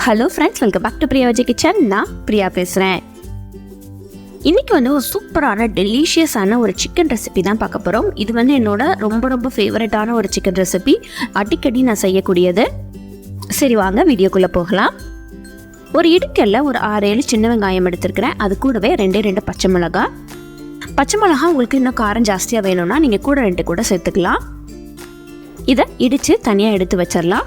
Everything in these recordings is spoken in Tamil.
Hello friends, welcome back to Priya Vijay kitchen. நான் பிரியா பேசுகிறேன். இன்றைக்கி ஒரு சூப்பரான டெலிஷியஸான ஒரு சிக்கன் ரெசிபி தான் பார்க்க போகிறோம். இது என்னோட ரொம்ப ஃபேவரட்டான ஒரு சிக்கன் ரெசிபி. அடிக்கடி நான் செய்யக்கூடியது. சரி, வாங்க வீடியோக்குள்ளே போகலாம். ஒரு இடுக்கல்ல ஒரு 6-7 சின்ன வெங்காயம் எடுத்துருக்கிறேன். அது கூடவே 2 பச்சை மிளகா. பச்சை மிளகா உங்களுக்கு இன்னும் காரம் ஜாஸ்தியாக வேணும்னா நீங்கள் கூட 2 கூட சேர்த்துக்கலாம். இதை இடித்து தனியாக எடுத்து வச்சிடலாம்.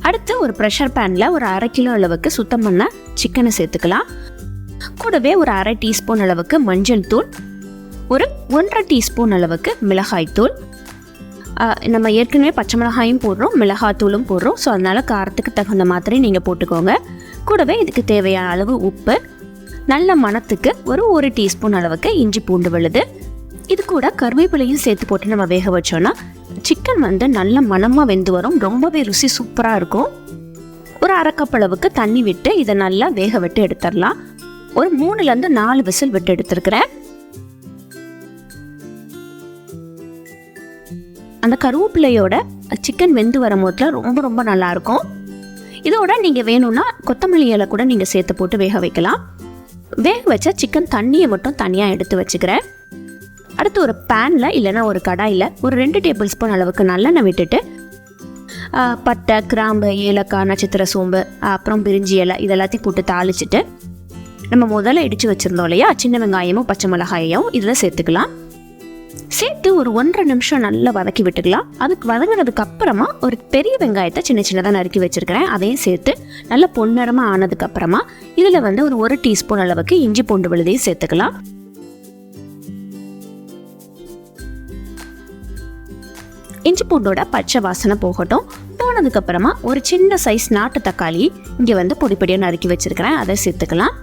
அடுத்து ஒரு ப்ரெஷர் பேனில் ஒரு 1/2 கிலோ அளவுக்கு சுத்தம் பண்ண சிக்கனை சேர்த்துக்கலாம். கூடவே ஒரு 1/2 டீஸ்பூன் அளவுக்கு மஞ்சள் தூள், ஒரு 1/2 டீஸ்பூன் அளவுக்கு மிளகாய் தூள். நம்ம ஏற்கனவே பச்சை மிளகாயும் போடுறோம், மிளகாத்தூளும் போடுறோம். ஸோ அதனால் காரத்துக்கு தகுந்த மாதிரி நீங்கள் போட்டுக்கோங்க. கூடவே இதுக்கு தேவையான அளவு உப்பு, நல்ல மணத்துக்கு ஒரு டீஸ்பூன் அளவுக்கு இஞ்சி பூண்டு விழுது. இது கூட கருவேப்பிலையும் சேர்த்து போட்டு நம்ம வேக வச்சோன்னா சிக்கன் நல்ல மணமாக வெந்து வரும். ரொம்பவே ருசி சூப்பராக இருக்கும். ஒரு 1/2 கப் அளவுக்கு தண்ணி விட்டு இதை நல்லா வேக விட்டு எடுத்துடலாம். ஒரு 3லேருந்து 4 விசில் விட்டு எடுத்துருக்கிறேன். அந்த கருவேப்பிலையோட சிக்கன் வெந்து வரும் போதில் ரொம்ப நல்லாயிருக்கும். இதோட நீங்கள் வேணும்னா கொத்தமல்லி இலை கூட நீங்கள் சேர்த்து போட்டு வேக வைக்கலாம். வேக வச்ச சிக்கன் தண்ணியை மட்டும் தனியாக எடுத்து வச்சுக்கிறேன். அடுத்து ஒரு பேனில் இல்லைனா ஒரு கடாயில் ஒரு 2 டேபிள் ஸ்பூன் அளவுக்கு நல்லெண்ணெய் விட்டுட்டு பட்டை, கிராம்பு, ஏலக்காய், நட்சத்திர சோம்பு, அப்புறம் பிரிஞ்சி இலை இதெல்லாத்தையும் போட்டு தாளிச்சிட்டு நம்ம முதல்ல இடித்து வச்சுருந்தோம் இல்லையா, சின்ன வெங்காயமும் பச்சை மிளகாயையும் இதில் சேர்த்துக்கலாம். சேர்த்து ஒரு 1.5 நிமிஷம் நல்லா வதக்கி விட்டுக்கலாம். அதுக்கு வதங்கினதுக்கு அப்புறமா ஒரு பெரிய வெங்காயத்தை சின்னதாக நறுக்கி வச்சுருக்கிறேன். அதையும் சேர்த்து நல்லா பொன்னிறமாக ஆனதுக்கப்புறமா இதில் ஒரு 1 டீஸ்பூன் அளவுக்கு இஞ்சி பூண்டு விழுதையும் சேர்த்துக்கலாம். இஞ்சி பூண்டோட பச்சை வாசனை போகட்டும். போனதுக்கப்புறமா ஒரு சின்ன சைஸ் நாட்டு தக்காளி இங்கே பொடிப்படியாக நறுக்கி வச்சுருக்கிறேன். அதை சேர்த்துக்கலாம்.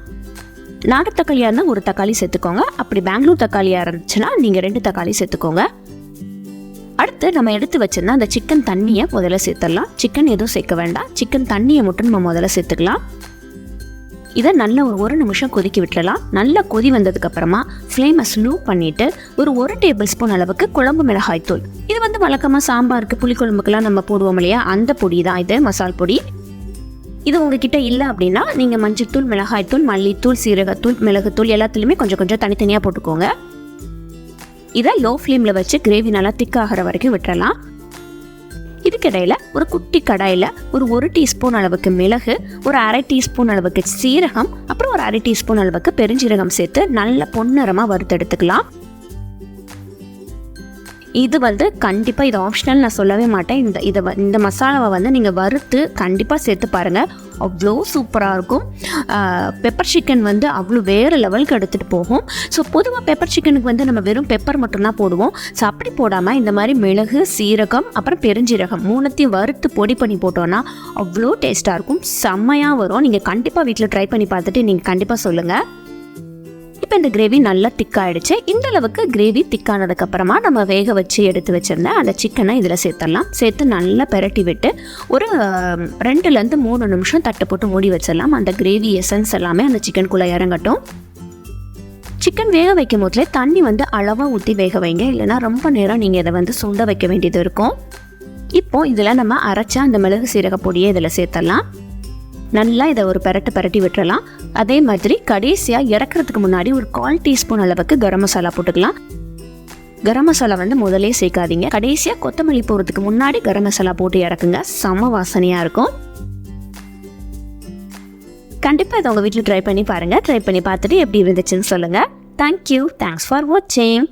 நாட்டு தக்காளியாக இருந்தால் 1 தக்காளி சேர்த்துக்கோங்க. அப்படி பெங்களூர் தக்காளியாக இருந்துச்சுன்னா நீங்கள் 2 தக்காளி சேர்த்துக்கோங்க. அடுத்து நம்ம எடுத்து வச்சிருந்தா அந்த சிக்கன் தண்ணியை முதல்ல சேர்த்துடலாம். சிக்கன் எதுவும் சேர்க்க வேண்டாம், சிக்கன் தண்ணியை மட்டும் நம்ம முதல்ல சேர்த்துக்கலாம். இதை நல்லா ஒரு நிமிஷம் கொதிக்க விட்டுடலாம். நல்லா கொதி வந்ததுக்கப்புறமா ஃப்ளேமை ஸ்லோ பண்ணிவிட்டு ஒரு டேபிள் ஸ்பூன் அளவுக்கு குழம்பு மிளகாய் தூள். இது வழக்கமாக சாம்பாருக்கு, புளிக்குழம்புக்கெல்லாம் நம்ம போடுவோம் இல்லையா, அந்த பொடி தான் இது, மசால் பொடி. இது உங்ககிட்ட இல்லை அப்படின்னா நீங்கள் மஞ்சள்தூள், மிளகாய்த்தூள், மல்லித்தூள், சீரகத்தூள், மிளகுத்தூள் எல்லாத்துலேயுமே கொஞ்சம் தனித்தனியாக போட்டுக்கோங்க. இதை லோ ஃப்ளேமில் வச்சு கிரேவி நல்லா திக்காகிற வரைக்கும் விட்டுறலாம். இதுக்கிடையில் ஒரு குட்டி கடாயில் ஒரு டீஸ்பூன் அளவுக்கு மிளகு, ஒரு 1/2 டீஸ்பூன் அளவுக்கு சீரகம், அப்புறம் ஒரு 1/2 டீஸ்பூன் அளவுக்கு பெருஞ்சீரகம் சேர்த்து நல்ல பொன்னிறமாக வறுத்தெடுத்துக்கலாம். இது கண்டிப்பாக இது ஆப்ஷனல், நான் சொல்லவே மாட்டேன். இந்த மசாலாவை நீங்கள் வறுத்து கண்டிப்பாக சேர்த்து பாருங்கள், அவ்வளோ சூப்பராக இருக்கும். பெப்பர் சிக்கன் அவ்வளோ வேறு லெவலுக்கு எடுத்துகிட்டு போகும். ஸோ பொதுவாக பெப்பர் சிக்கனுக்கு நம்ம வெறும் பெப்பர் மட்டும்தான் போடுவோம். ஸோ அப்படி போடாமல் இந்த மாதிரி மிளகு, சீரகம், அப்புறம் பெருஞ்சீரகம் 3த்தையும் வறுத்து பொடி பண்ணி போட்டோன்னா அவ்வளோ டேஸ்ட்டாக இருக்கும், செம்மையாக வரும். நீங்கள் கண்டிப்பாக வீட்டில் ட்ரை பண்ணி பார்த்துட்டு நீங்கள் கண்டிப்பாக சொல்லுங்கள். இப்போ இந்த கிரேவி நல்லா திக்காயிடுச்சு. இந்த அளவுக்கு கிரேவி திக்கானதுக்கப்புறமா நம்ம வேக வச்சு எடுத்து வச்சுருந்தேன் அந்த சிக்கனை இதில் சேர்த்துடலாம். சேர்த்து நல்லா பெரட்டி விட்டு ஒரு 2லேருந்து 3 நிமிஷம் தட்டு போட்டு மூடி வச்சிடலாம். அந்த கிரேவி எசன்ஸ் எல்லாமே அந்த சிக்கனுக்குள்ளே இறங்கட்டும். சிக்கன் வேக வைக்கும் போதுலே தண்ணி அளவாக ஊற்றி வேக வைங்க, இல்லைனா ரொம்ப நேரம் நீங்கள் இதை சுண்ட வைக்க வேண்டியது இருக்கும். இப்போது இதில் நம்ம அரைச்ச அந்த மிளகு சீரக பொடியை இதில் சேர்த்துடலாம். நல்லா இதை ஒரு பெரட்டி விட்டுறலாம். அதே மாதிரி கடைசியாக இறக்குறதுக்கு முன்னாடி ஒரு 1/4 டீஸ்பூன் அளவுக்கு கரம் மசாலா போட்டுக்கலாம். கரம் மசாலா முதலே சேர்க்காதீங்க. கடைசியாக கொத்தமல்லி போகிறதுக்கு முன்னாடி கரம் மசாலா போட்டு இறக்குங்க, செம வாசனையாக இருக்கும். கண்டிப்பாக இதை உங்கள் வீட்டில் ட்ரை பண்ணி பாருங்கள். ட்ரை பண்ணி பார்த்துட்டு எப்படி இருந்துச்சுன்னு சொல்லுங்கள். தேங்க்யூ. தேங்க்ஸ் ஃபார் வாட்சிங்.